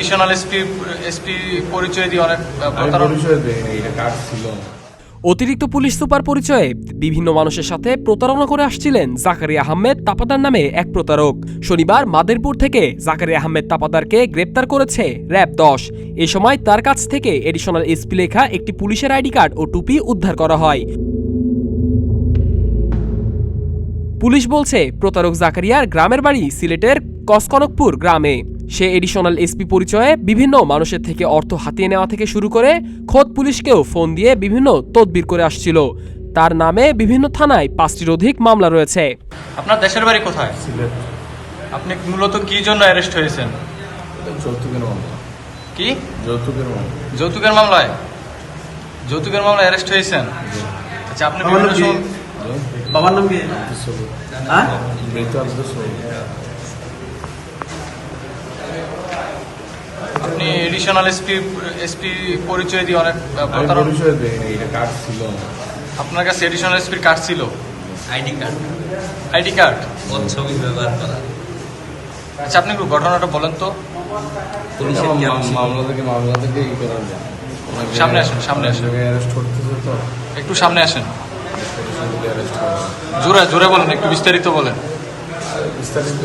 Additional SP পরিচয় দিয়ে অনেক প্রতারণা। অতিরিক্ত পুলিশ সুপার পরিচয়ে বিভিন্ন মানুষের সাথে প্রতারণা করে আসছিলেন জাকারিয়া আহমেদ তাপাদার নামে এক প্রতারক। শনিবার মাদারীপুর থেকে জাকারিয়া আহমেদ তাপাদারকে গ্রেপ্তার করেছে র‍্যাব ১০। এ সময় তার কাছ থেকে এডিশনাল এসপি লেখা একটি পুলিশের আইডি কার্ড ও টুপি উদ্ধার করা হয়। পুলিশ বলছে, প্রতারক জাকারিয়ার গ্রামের বাড়ি সিলেটের কসকনকপুর গ্রামে। সে এডিশনাল এসপি পরিচয়ে বিভিন্ন মানুষের থেকে অর্থ হাতিয়ে নেওয়া থেকে শুরু করে খোদ পুলিশকেও ফোন দিয়ে বিভিন্ন তদবির করে আসছিল। তার নামে বিভিন্ন থানায় ৫টির অধিক মামলা রয়েছে। আপনার দেশের বাড়ি কোথায়? সিলেট। আপনি মূলত কি জন্য অ্যারেস্ট হয়েছেন? যৌতুকের মামলা। কি যৌতুকের মামলা? যৌতুকের মামলায় অ্যারেস্ট হয়েছেন? আচ্ছা, আপনি বিভিন্ন সময় বাবার নাম কি? হ্যাঁ, আপনি এডিশনাল এসপি পরিচয় দিয়ে অনেক প্রতারণা। পরিচয় দেয়নি, এটা কার্ড ছিল। আপনার কাছে এডিশনাল এসপির কার্ড ছিল? আইডি কার্ড ছবি ব্যবহার করা। আচ্ছা, আপনি একটু ঘটনাটা বলেন তো। মামলা থেকে ই করা যায়। সামনে আসেন। অ্যারেস্ট করতেছে তো, একটু সামনে আসেন, অ্যারেস্ট করা। জোরে বলেন, একটু বিস্তারিত বলেন। বিস্তারিত